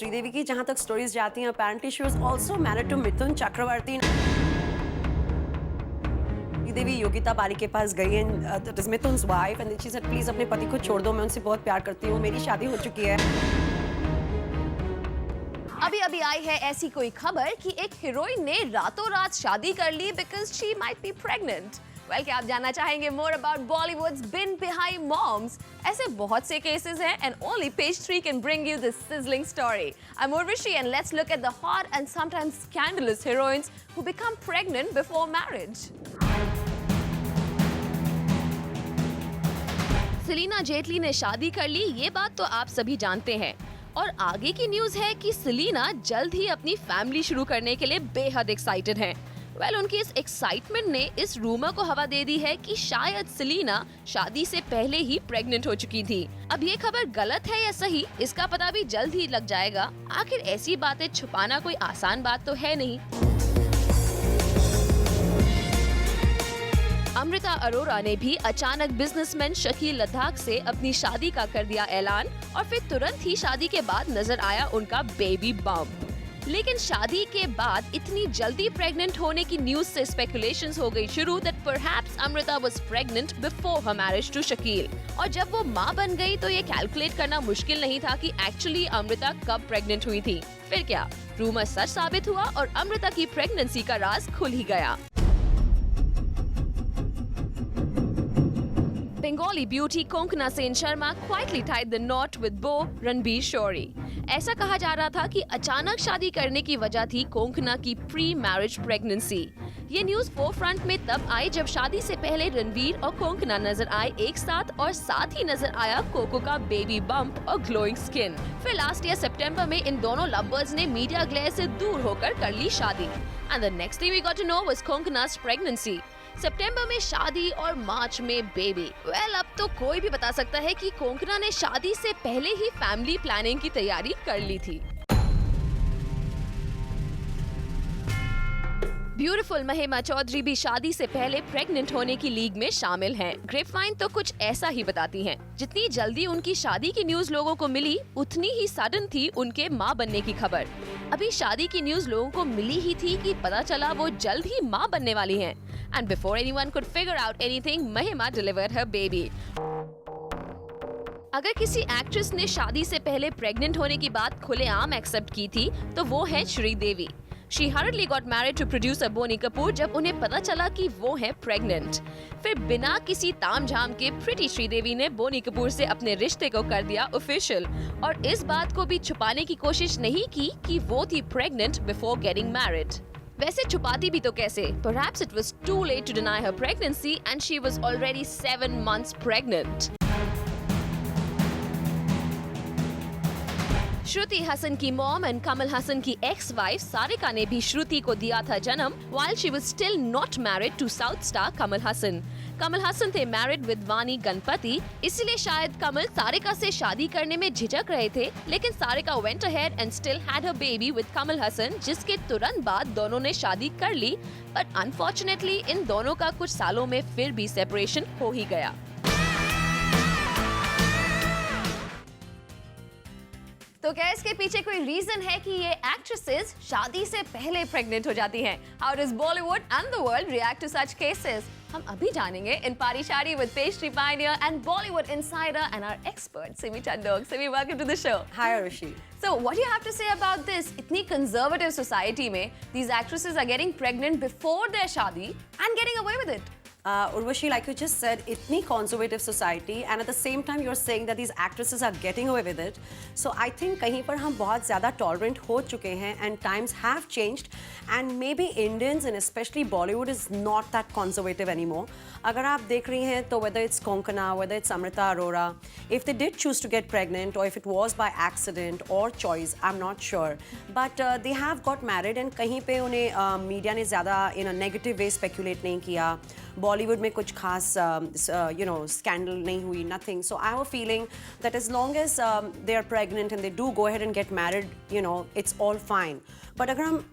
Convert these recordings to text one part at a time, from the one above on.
श्रीदेवी की जहां तक स्टोरीज जाती हैं, apparently she was also married to Mithun Chakraborty. Sridevi Yogita बारी के पास गई and that is Mithun's wife and she said please अपने पति को छोड़ दो, मैं उनसे बहुत प्यार करती हूँ, मेरी शादी हो चुकी है। अभी अभी आई है ऐसी कोई खबर कि एक हीरोइन ने रातों रात शादी कर ली because she might be pregnant. Well, क्या आप जानना चाहेंगे more about Bollywood's been behind moms? ऐसे बहुत से केसेस हैं and only page 3 can bring you this sizzling story. I'm Urvashi and let's look at the hot and sometimes scandalous heroines who become pregnant before marriage. Celina Jaitly ने शादी कर ली, ये बात तो आप सभी जानते हैं। और आगे की न्यूज है कि सेलिना जल्द ही अपनी फैमिली शुरू करने के लिए बेहद एक्साइटेड हैं। वेल, उनकी इस एक्साइटमेंट ने इस रूमर को हवा दे दी है कि शायद सेलिना शादी से पहले ही प्रेग्नेंट हो चुकी थी। अब ये खबर गलत है या सही, इसका पता भी जल्द ही लग जाएगा। आखिर ऐसी बातें छुपाना कोई आसान बात तो है नहीं। अमृता अरोरा ने भी अचानक बिजनेसमैन शकील लद्दाख से अपनी शादी का कर दिया ऐलान और फिर तुरंत ही शादी के बाद नजर आया उनका बेबी बम्प। लेकिन शादी के बाद इतनी जल्दी प्रेग्नेंट होने की न्यूज से स्पेकुलेशंस हो गई शुरू that perhaps Amrita was pregnant before her marriage to Shakeel. और जब वो मां बन गई तो ये कैलकुलेट करना मुश्किल नहीं था कि एक्चुअली अमृता कब प्रेग्नेंट हुई थी। फिर क्या रूमर सच साबित हुआ और अमृता की प्रेगनेंसी का राज खुल ही गया। Bengali beauty Konkana Sen Sharma quietly tied the knot with beau Ranbir Shori. ऐसा कहा जा रहा था कि अचानक शादी करने की वजह थी कोंकणा की प्री मैरिज प्रेगनेंसी। ये न्यूज फोरफ्रंट में तब आई जब शादी से पहले रणवीर और कोंकणा नजर आए एक साथ और साथ ही नजर आया कोको का बेबी बम्प और ग्लोइंग स्किन। फिर लास्ट ईयर सितंबर में इन दोनों लवर्स ने मीडिया ग्लेयर से दूर होकर कर ली शादी। And the next thing we got to know was Konkona's pregnancy. सितंबर में शादी और मार्च में बेबी। वेल, अब तो कोई भी बता सकता है कि कोंकणा ने शादी से पहले ही फैमिली प्लानिंग की तैयारी कर ली थी। ब्यूटीफुल महिमा चौधरी भी शादी से पहले प्रेग्नेंट होने की लीग में शामिल हैं। ग्रेपवाइन तो कुछ ऐसा ही बताती हैं। जितनी जल्दी उनकी शादी की न्यूज लोगों को मिली, उतनी ही सडन थी उनके मां बनने की खबर। अभी शादी की न्यूज लोगों को मिली ही थी कि पता चला वो जल्द ही मां बनने वाली हैं। And before anyone could figure out anything, Mahima delivered her baby. अगर किसी एक्ट्रेस ने शादी से पहले प्रेग्नेंट होने की बात खुलेआम एक्सेप्ट की थी तो वो है Sridevi. She hurriedly got married to producer Bonnie Kapoor जब उन्हें पता चला कि वो है प्रेग्नेंट। फिर बिना किसी तामझाम के प्रीटी श्रीदेवी ने बोनी कपूर से अपने रिश्ते को कर दिया ऑफिशियल और इस बात को भी छुपाने की कोशिश नहीं की कि वो थी प्रेग्नेंट बिफोर गेटिंग मैरिड। वैसे छुपाती भी तो कैसे? Perhaps it was too late to deny her pregnancy and she was already 7 months pregnant. Shruti Haasan की मॉम एंड कमल हसन की एक्स वाइफ सारिका ने भी श्रुति को दिया था जन्म while she was still not married to South star Kamal Haasan. Kamal Haasan थे मैरिड विद वानी गणपति, इसलिए शायद कमल सारिका से शादी करने में झिझक रहे थे, लेकिन Sarika went ahead and still had her baby with Kamal Haasan, जिसके तुरंत बाद दोनों ने शादी कर ली। बट अनफॉर्चुनेटली इन दोनों का कुछ सालों में फिर भी सेपरेशन हो ही गया। तो क्या इसके पीछे कोई रीजन है कि ये एक्ट्रेसेस शादी से पहले प्रेग्नेंट हो जाती हैं? How does Bollywood and the world react to such cases? हम अभी जानेंगे इन पारिशारी with pastry pioneer and Bollywood insider and our expert Simi Chandok. Simi, welcome to the show. Hi Rishi. So what do you have to say about this? इतनी conservative society में these actresses are getting pregnant before their शादी and getting away with it. Urvashi, like you just said, itni conservative society, and at the same time you're saying that these actresses are getting away with it. So I think कहीं पर हम बहुत ज़्यादा tolerant हो चुके हैं and times have changed and maybe Indians and especially Bollywood is not that conservative anymore. अगर आप देख रही हैं तो whether it's Konkana, whether it's Amrita Arora, if they did choose to get pregnant or if it was by accident or choice, I'm not sure. But they have got married and कहीं पे उन्हें media ने ज़्यादा in a negative way speculate नहीं किया। बॉलीवुड में कुछ खास स्कैंडल नहीं हुई, nothing. So I have a feeling that as long as they are pregnant and they do go ahead and get married, it's all fine. But अगर हम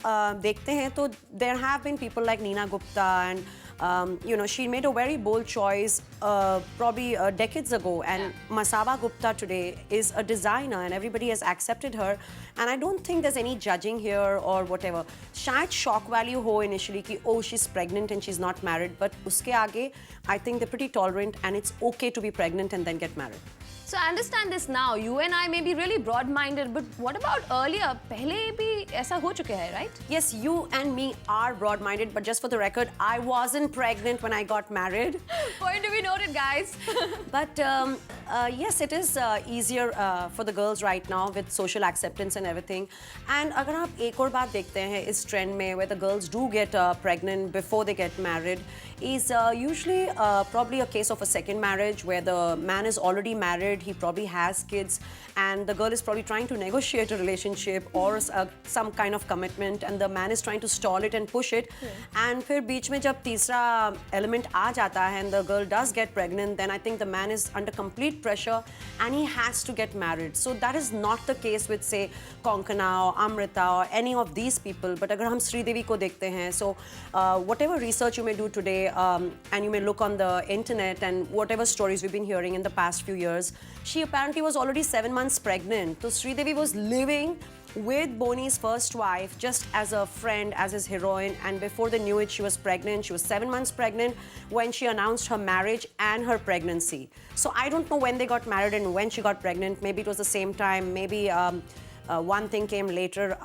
देखते हैं तो there have been people like Neena Gupta and You know, she made a very bold choice probably decades ago, and Masaba Gupta today is a designer and everybody has accepted her, and I don't think there's any judging here or whatever. शायद shock value हो initially कि oh she's pregnant and she's not married, but उसके आगे I think they're pretty tolerant and it's okay to be pregnant and then get married. So I understand this now. You and I may be really broad-minded, but what about earlier? पहले भी ऐसा हो चुका है, right? Yes, you and me are broad-minded, but just for the record, I wasn't pregnant when I got married. Point to be noted, guys. But yes, it is easier for the girls right now with social acceptance and everything. And अगर आप एक और बात देखते हैं इस trend में, where the girls do get pregnant before they get married, is usually probably a case of a second marriage where the man is already married, he probably has kids, and the girl is probably trying to negotiate a relationship or some kind of commitment, and the man is trying to stall it and push it. And फिर बीच में जब तीसरा element आ जाता है and the girl does get pregnant, then I think the man is under complete pressure and he has to get married. So that is not the case with say Konkana or Amrita or any of these people. But अगर हम श्रीदेवी को देखते हैं, so whatever research you may do today and you may look on the internet and whatever stories we've been hearing in the past few years, she apparently was already 7 months pregnant. So Sridevi was living with Boni's first wife just as a friend, as his heroine, and before they knew it, she was pregnant. She was 7 months pregnant when she announced her marriage and her pregnancy. So I don't know when they got married and when she got pregnant. Maybe it was the same time. Maybe one thing came later.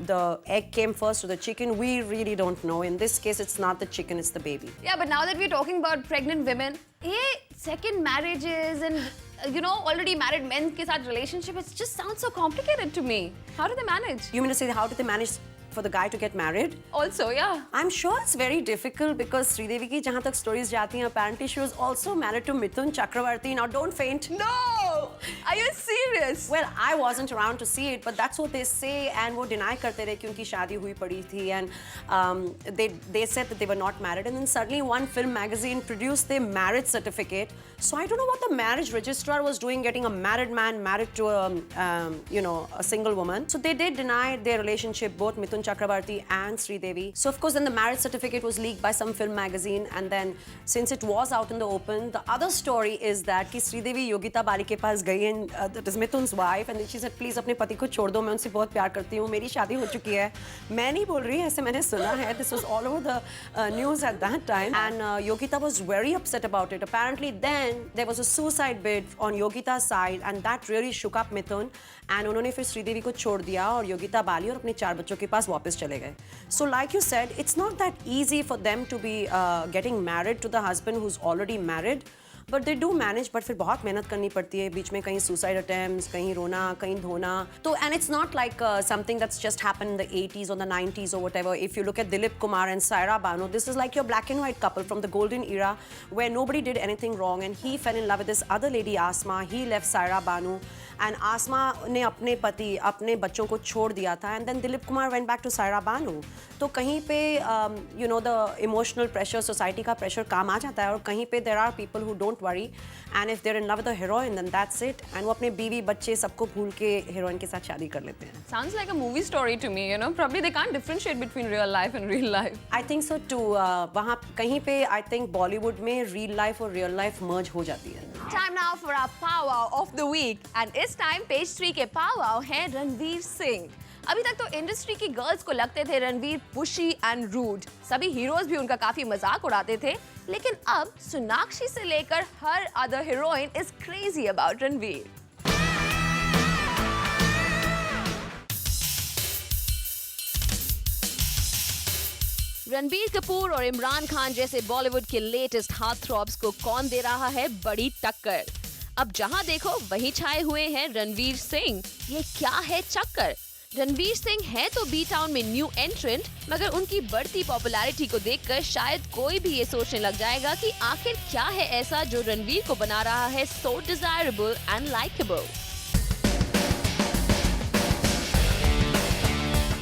The egg came first or the chicken. We really don't know. In this case, it's not the chicken, it's the baby. Yeah, but now that we're talking about pregnant women, second marriages and already married men के साथ relationship, it just sounds so complicated to me. How do they manage? You mean to say how did they manage for the guy to get married? Also, yeah. I'm sure it's very difficult because Sridevi ki jahan tak stories jaati hain, apparently she was also married to Mithun Chakravarti. Now don't faint. No! Are you serious? Well, I wasn't around to see it, but that's what they say, and वो deny करते रहे क्योंकि शादी हुई पड़ी थी, and they said that they were not married, and then suddenly one film magazine produced their marriage certificate. So I don't know what the marriage registrar was doing, getting a married man married to a single woman. So they did deny their relationship, both Mithun Chakravarti and Sridevi. So of course then the marriage certificate was leaked by some film magazine, and then since it was out in the open, the other story is that कि Sridevi Yogita Bali के पास गई, and that is Mithun's wife, and then she said please अपने पति को छोड़ दो, मैं उनसे बहुत प्यार करती हूँ, मेरी शादी हो चुकी है. मैं नहीं बोल रही, ऐसे मैंने सुना है. This was all over the news at that time, and Yogita was very upset about it. Apparently then there was a suicide bid on Yogita's side, and that really shook up Mithun, and उन्होंने फिर श्रीदेवी को छोड़ दिया और योगिता बाली और अपने 4 बच्चों के पास वापस चले गए. So like you said, it's not that easy for them to be getting married to the husband who's already married. But they do manage, but फिर बहुत मेहनत करनी पड़ती है. बीच में कहीं suicide attempts, कहीं रोना, कहीं धोना. तो and it's not like something that's just happened in the 80s or the 90s or whatever. If you look at Dilip Kumar and Saira Banu, this is like your black and white couple from the golden era where nobody did anything wrong, and he fell in love with this other lady Asma. He left Saira Banu, and Asma ने अपने पति, अपने बच्चों को छोड़ दिया था, and then Dilip Kumar went back to Saira Banu. तो कहीं पे the emotional pressure, society का pressure काम आ जाता है, और कहीं पे there are people who don't worry, and if they're in love with a heroine, then that's it, and वो अपने बीवी बच्चे सबको भूल के heroine के साथ शादी कर लेते हैं. Sounds like a movie story to me, Probably they can't differentiate between real life and real life. I think so too. वहाँ कहीं पे I think Bollywood में real life और real life merge हो जाती है. Time now for our powwow of the week, and इस time page 3 के powwow हैं रणवीर सिंह. अभी तक तो इंडस्ट्री की गर्ल्स को लगते थे रणवीर पुशी एंड रूड. सभी हीरोज भी उनका काफी मजाक उड़ाते थे, लेकिन अब सोनाक्षी से लेकर हर other heroine is crazy about Ranveer. Ranbir Kapoor और इमरान खान जैसे बॉलीवुड के लेटेस्ट हार्ट थ्रॉब्स को कौन दे रहा है बड़ी टक्कर. अब जहां देखो वहीं छाए हुए हैं रणवीर सिंह. ये क्या है चक्कर? रणवीर सिंह है तो बी टाउन में न्यू एंट्रेंट, मगर उनकी बढ़ती पॉपुलैरिटी को देखकर शायद कोई भी ये सोचने लग जाएगा कि आखिर क्या है ऐसा जो रणवीर को बना रहा है सो डिजायरेबल एंड लाइकेबल.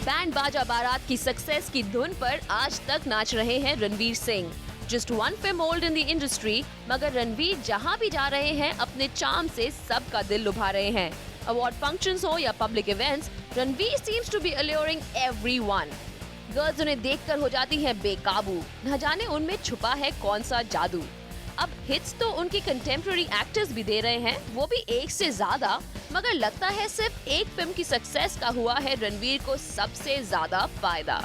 बैंड बाजा बारात की सक्सेस की धुन पर आज तक नाच रहे हैं Ranveer Singh. Just one film old in the industry, मगर रणवीर जहां भी जा रहे हैं अपने चार्म से सबका दिल लुभा रहे हैं. अवार्ड फंक्शंस हो या public events, Ranveer seems to be alluring everyone. Girls उन्हें देखकर हो जाती हैं बेकाबू, न जाने उनमें छुपा है कौन सा जादू। अब हिट्स तो उनकी कंटेम्प्रेरी एक्टर्स भी दे रहे हैं, वो भी एक से ज्यादा, मगर लगता है सिर्फ एक फिल्म की सक्सेस का हुआ है रणवीर को सबसे ज्यादा फायदा।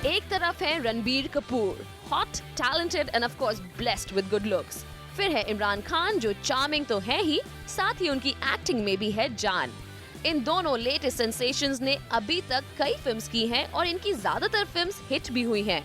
एक तरफ है Ranbir Kapoor, hot, talented end of course blessed with good looks. फिर है इमरान खान जो चार्मिंग तो है ही, साथ ही उनकी एक्टिंग में भी है जान। इन दोनों लेटेस्ट सेंसेशंस ने अभी तक कई फिल्म्स की हैं और इनकी ज्यादातर फिल्म्स हिट भी हुई हैं।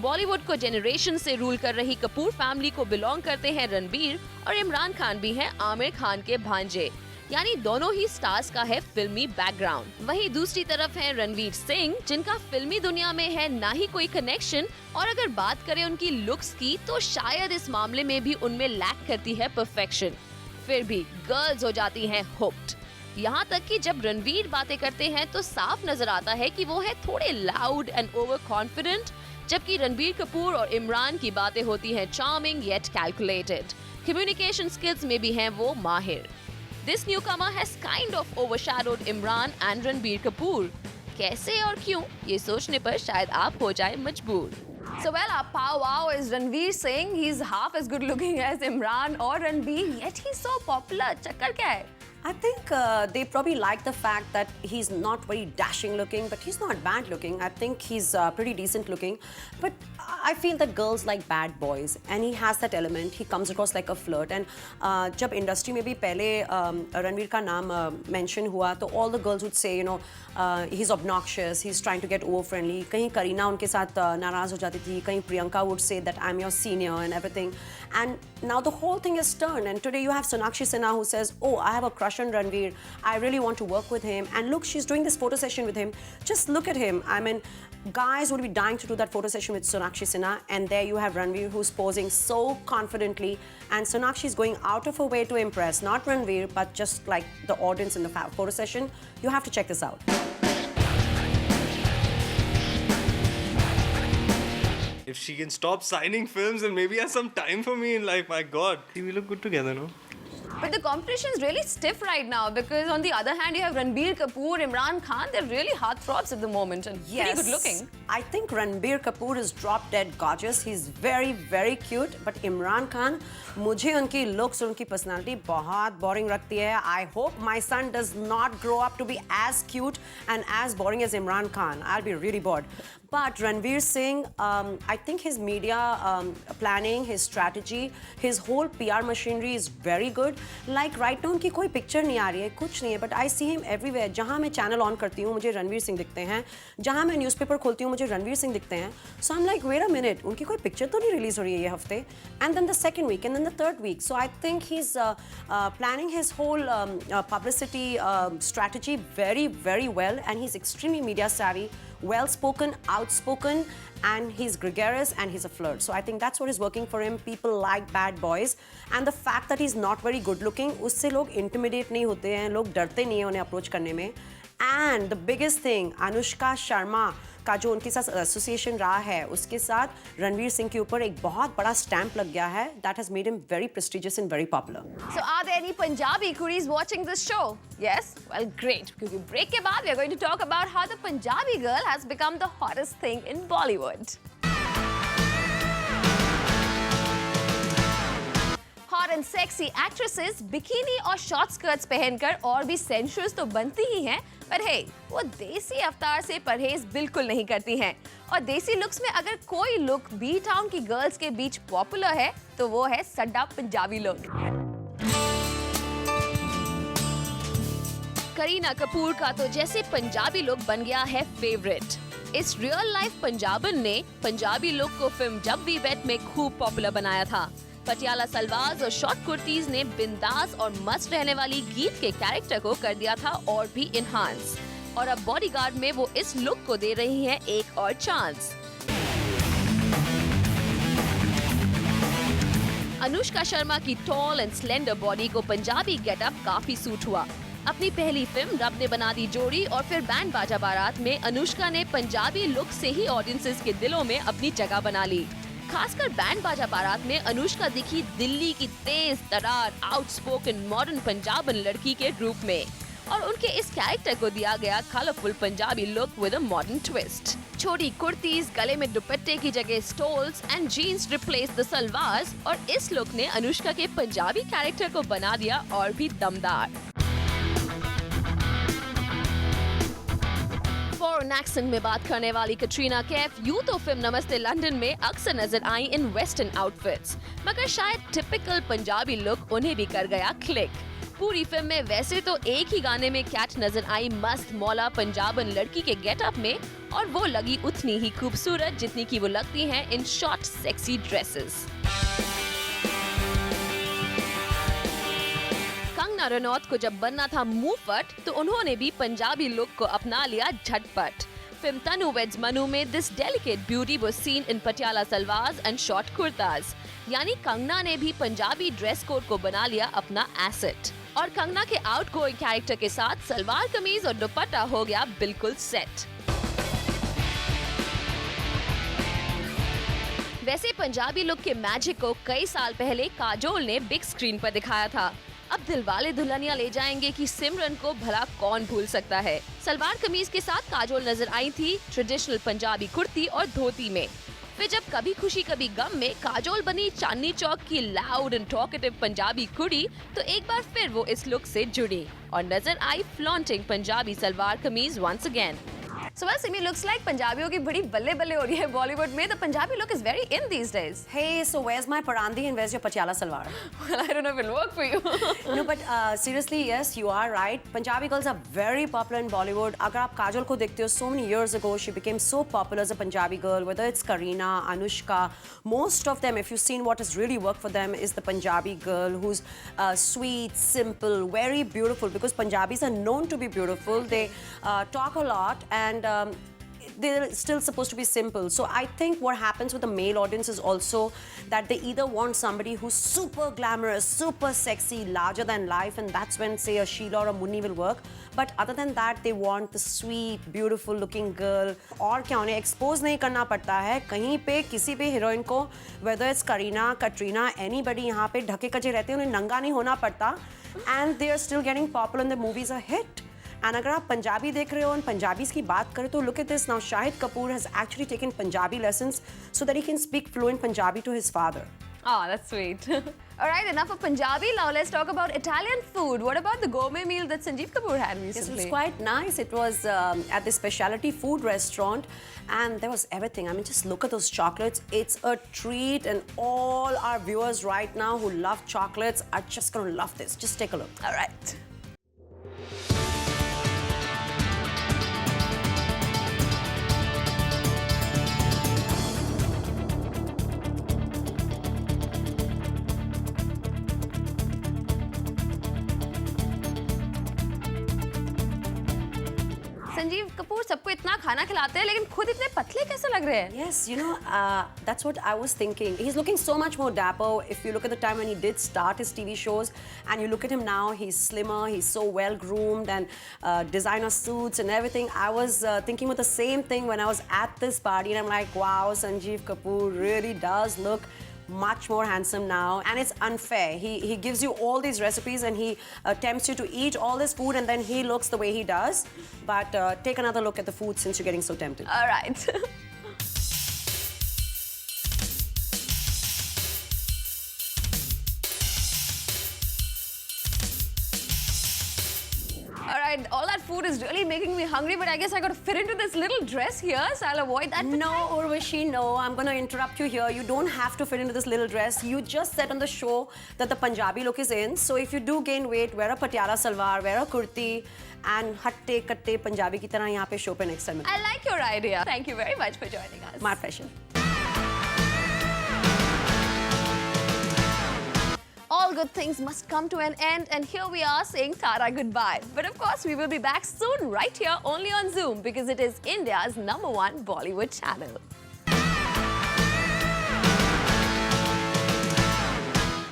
बॉलीवुड को जनरेशन से रूल कर रही कपूर फैमिली को बिलोंग करते हैं रणबीर, और इमरान खान भी हैं आमिर खान के भांजे, यानी दोनों ही स्टार्स का है फिल्मी बैकग्राउंड। वहीं दूसरी तरफ है रणवीर सिंह, जिनका फिल्मी दुनिया में है ना ही कोई कनेक्शन, और अगर बात करें उनकी लुक्स की तो शायद इस मामले में भी उनमें लैक करती है परफेक्शन। फिर भी गर्ल्स हो जाती हैं हुक्ड। यहाँ तक कि जब रणवीर बातें करते हैं तो साफ नजर आता है कि वो है थोड़े लाउड एंड ओवर कॉन्फिडेंट, जबकि रणबीर कपूर और इमरान की बातें होती हैं charming yet calculated. Communication skills में भी हैं वो माहिर। This newcomer has kind of overshadowed Imran and Ranbir Kapoor. कैसे और क्यों, ये सोचने पर शायद आप हो जाए मजबूर। So well, our powwow is Ranveer Singh. He's half as good looking as Imran or Ranbir, yet he's so popular. चक्कर क्या है? I think they probably like the fact that he's not very dashing looking, but he's not bad looking. I think he's pretty decent looking. But I feel that girls like bad boys, and he has that element. He comes across like a flirt. And जब industry में भी पहले रणवीर का नाम mention हुआ, तो all the girls would say, you know, he's obnoxious. He's trying to get over friendly. कहीं करीना उनके साथ नाराज हो जाती थी. कहीं Priyanka would say that I'm your senior and everything. And now the whole thing is turned. And today you have Sonakshi Sinha who says, "Oh, I have a crush on Ranveer. I really want to work with him." And look, she's doing this photo session with him. Just look at him. I mean, guys would be dying to do that photo session with Sonakshi Sinha, and there you have Ranveer who's posing so confidently, and Sonakshi is going out of her way to impress not Ranveer but just like the audience in the photo session. You have to check this out. If she can stop signing films and maybe has some time for me in life, my God, we look good together, no? But the competition is really stiff right now because on the other hand you have Ranbir Kapoor, Imran Khan. They're really heartthrobs at the moment and pretty good looking. I think Ranbir Kapoor is drop dead gorgeous. He's very, very cute. But Imran Khan, मुझे उनकी looks और उनकी personality बहुत boring लगती है. I hope my son does not grow up to be as cute and as boring as Imran Khan. I'll be really bored. But Ranveer Singh, I think his media planning, his strategy, his whole PR machinery is very good. Like right now उनकी कोई picture नहीं आ रही है, कुछ नहीं है, but I see him everywhere. जहाँ मैं channel on करती हूँ मुझे रणवीर सिंह दिखते हैं, जहाँ मैं newspaper खोलती हूँ मुझे रणवीर सिंह दिखते हैं. So I'm like, wait a minute, उनकी कोई picture तो नहीं release हो रही है ये हफ्ते. And then the second week and then the third week. So I think he's planning his whole publicity strategy very, very well, and he's extremely media savvy. Well-spoken, outspoken, and he's gregarious and he's a flirt. So I think that's what is working for him. People like bad boys, and the fact that he's not very good-looking, उससे लोग intimidate नहीं होते हैं, लोग डरते नहीं हैं उन्हें approach करने में. And the biggest thing, Anushka Sharma का जो उनके साथ एसोसिएशन रहा है, उसके साथ रणवीर सिंह के ऊपर एक बहुत बड़ा स्टैंप लग गया है. That has made him very prestigious and very popular. So are there any Punjabi Kuris watching this show? Yes? Well, great. क्योंकि break के बाद we are going to talk about how the Punjabi girl has become the hottest thing in Bollywood. Hot and sexy actresses bikini और short skirts पहनकर और भी sensuous तो बनती ही हैं, पर हे, वो देसी अवतार से परहेज बिल्कुल नहीं करती हैं. और देसी लुक्स में अगर कोई लुक बी टाउन की गर्ल्स के बीच पॉपुलर है तो वो है सड्डा पंजाबी लुक. करीना कपूर का तो जैसे पंजाबी लुक बन गया है फेवरेट. इस रियल लाइफ पंजाबन ने पंजाबी लुक को फिल्म जब वी मेट में खूब पॉपुलर बनाया था. पटियाला सलवार और शॉर्ट कुर्तीज ने बिंदास और मस्त रहने वाली गीत के कैरेक्टर को कर दिया था और भी इनहांस. और अब बॉडीगार्ड में वो इस लुक को दे रही हैं एक और चांस. अनुष्का शर्मा की टॉल एंड स्लेंडर बॉडी को पंजाबी गेटअप काफी सूट हुआ. अपनी पहली फिल्म रब ने बना दी जोड़ी और फिर बैंड बाजा बारात में अनुष्का ने पंजाबी लुक से ही ऑडियंसेस के दिलों में अपनी जगह बना ली. खासकर बैंड बाजा बारात में अनुष्का दिखी दिल्ली की तेज तरार आउटस्पोकन मॉडर्न पंजाबन लड़की के रूप में. और उनके इस कैरेक्टर को दिया गया colourful Punjabi look with a modern twist. छोटी कुर्तीज, गले में दुपट्टे की जगह stoles and jeans replace the salwars और इस लुक ने अनुष्का के पंजाबी कैरेक्टर को बना दिया और भी दमदार। फॉरेन एक्सेंट में बात करने वाली कटरीना कैफ यूं तो फिल्म नमस्ते लंदन में अक्सर नजर आई इन वेस्टर्न आउटफिट्स, मगर शायद टिपिकल पंजाबी लुक उन्हें भी कर गया क्लिक। पूरी फिल्म में वैसे तो एक ही गाने में कैट नजर आई मस्त मौला पंजाबन लड़की के गेटअप में, और वो लगी उतनी ही खूबसूरत जितनी की वो लगती हैं in short sexy dresses. Kangana Ranaut को जब बनना था मुंहफट तो उन्होंने भी पंजाबी लुक को अपना लिया झटपट। फिल्म तनु वेड्स मनु में this delicate beauty was seen in Patiala salwars and short kurtas, यानी कंगना ने भी पंजाबी ड्रेस कोड को बना लिया अपना एसेट। और कंगना के आउटगोइंग कैरेक्टर के साथ सलवार कमीज और दुपट्टा हो गया बिल्कुल सेट। वैसे पंजाबी लुक के मैजिक को कई साल पहले काजोल ने बिग स्क्रीन पर दिखाया था। अब दिलवाले दुल्हनिया ले जाएंगे कि सिमरन को भला कौन भूल सकता है। सलवार कमीज के साथ काजोल नजर आई थी ट्रेडिशनल पंजाबी कुर्ती और धोती में। फिर जब कभी खुशी कभी गम में काजोल बनी चांदनी चौक की लाउड एंड टॉकेटिव पंजाबी कुड़ी, तो एक बार फिर वो इस लुक से जुड़ी और नजर आई flaunting Punjabi salwar kameez once again. So well, Simi, looks like पंजाबियों की बड़ी बल्ले-बल्ले हो रही है बॉलीवुड में। The Punjabi look is very in these days. Hey, so where's my parandi and where's your patiala salwar? Well, I don't know if it'll work for you. No, but seriously, yes, you are right. Punjabi girls are very popular in Bollywood. अगर आप काजोल को देखते हो, so many years ago, she became so popular as a Punjabi girl. Whether it's Kareena, Anushka, most of them, if you've seen what has really worked for them, is the Punjabi girl who's sweet, simple, very beautiful. Because Punjabis are known to be beautiful. They talk a lot and they're still supposed to be simple. So I think what happens with the male audience is also that they either want somebody who's super glamorous, super sexy, larger than life, and that's when, say, a Sheila or a Munni will work. But other than that, they want the sweet, beautiful looking girl. और क्या उन्हें expose नहीं करना पड़ता है कहीं पे किसी भी हीरोइन को, whether it's Kareena, Katrina, anybody यहाँ पे ढके कचे रहते हैं, उन्हें नंगा नहीं होना पड़ता, and they are still getting popular and the movies are hit. And अगर आप पंजाबी देख रहे हो और पंजाबीज की बात करें तो look at this now. Shahid Kapoor has actually taken Punjabi lessons so that he can speak fluent Punjabi to his father. Oh, that's sweet. All right, enough of Punjabi. Now let's talk about Italian food. What about the gourmet meal that Sanjeev Kapoor had recently? Yes, it was quite nice. It was at the specialty food restaurant and there was everything. I mean, just look at those chocolates. It's a treat and all our viewers right now who love chocolates are just going to love this. Just take a look. All right. Sanjeev Kapoor सबको इतना खाना खिलाते हैं लेकिन खुद इतने पतले कैसे लग रहे हैं? Yes, you know, that's what I was thinking. He's looking so much more dapper. If you look at the time when he did start his TV shows and you look at him now, he's slimmer, he's so well groomed and designer suits and everything. I was thinking with the same thing when I was at this party and I'm like, wow, Sanjeev Kapoor really does look much more handsome now, and it's unfair. He gives you all these recipes and he tempts you to eat all this food and then he looks the way he does. But take another look at the food since you're getting so tempted. All right. Alright, all that food is really making me hungry, but I guess I got to fit into this little dress here, so I'll avoid that. No, Urvashi, no. I'm going to interrupt you here. You don't have to fit into this little dress. You just said on the show that the Punjabi look is in. So if you do gain weight, wear a patiala salwar, wear a kurti, and hatte katte Punjabi ki tarah yahan pe show pe next time. I like your idea. Thank you very much for joining us. My pleasure. All good things must come to an end, and here we are saying Tara goodbye. But of course, we will be back soon right here only on Zoom because it is India's #1 Bollywood channel.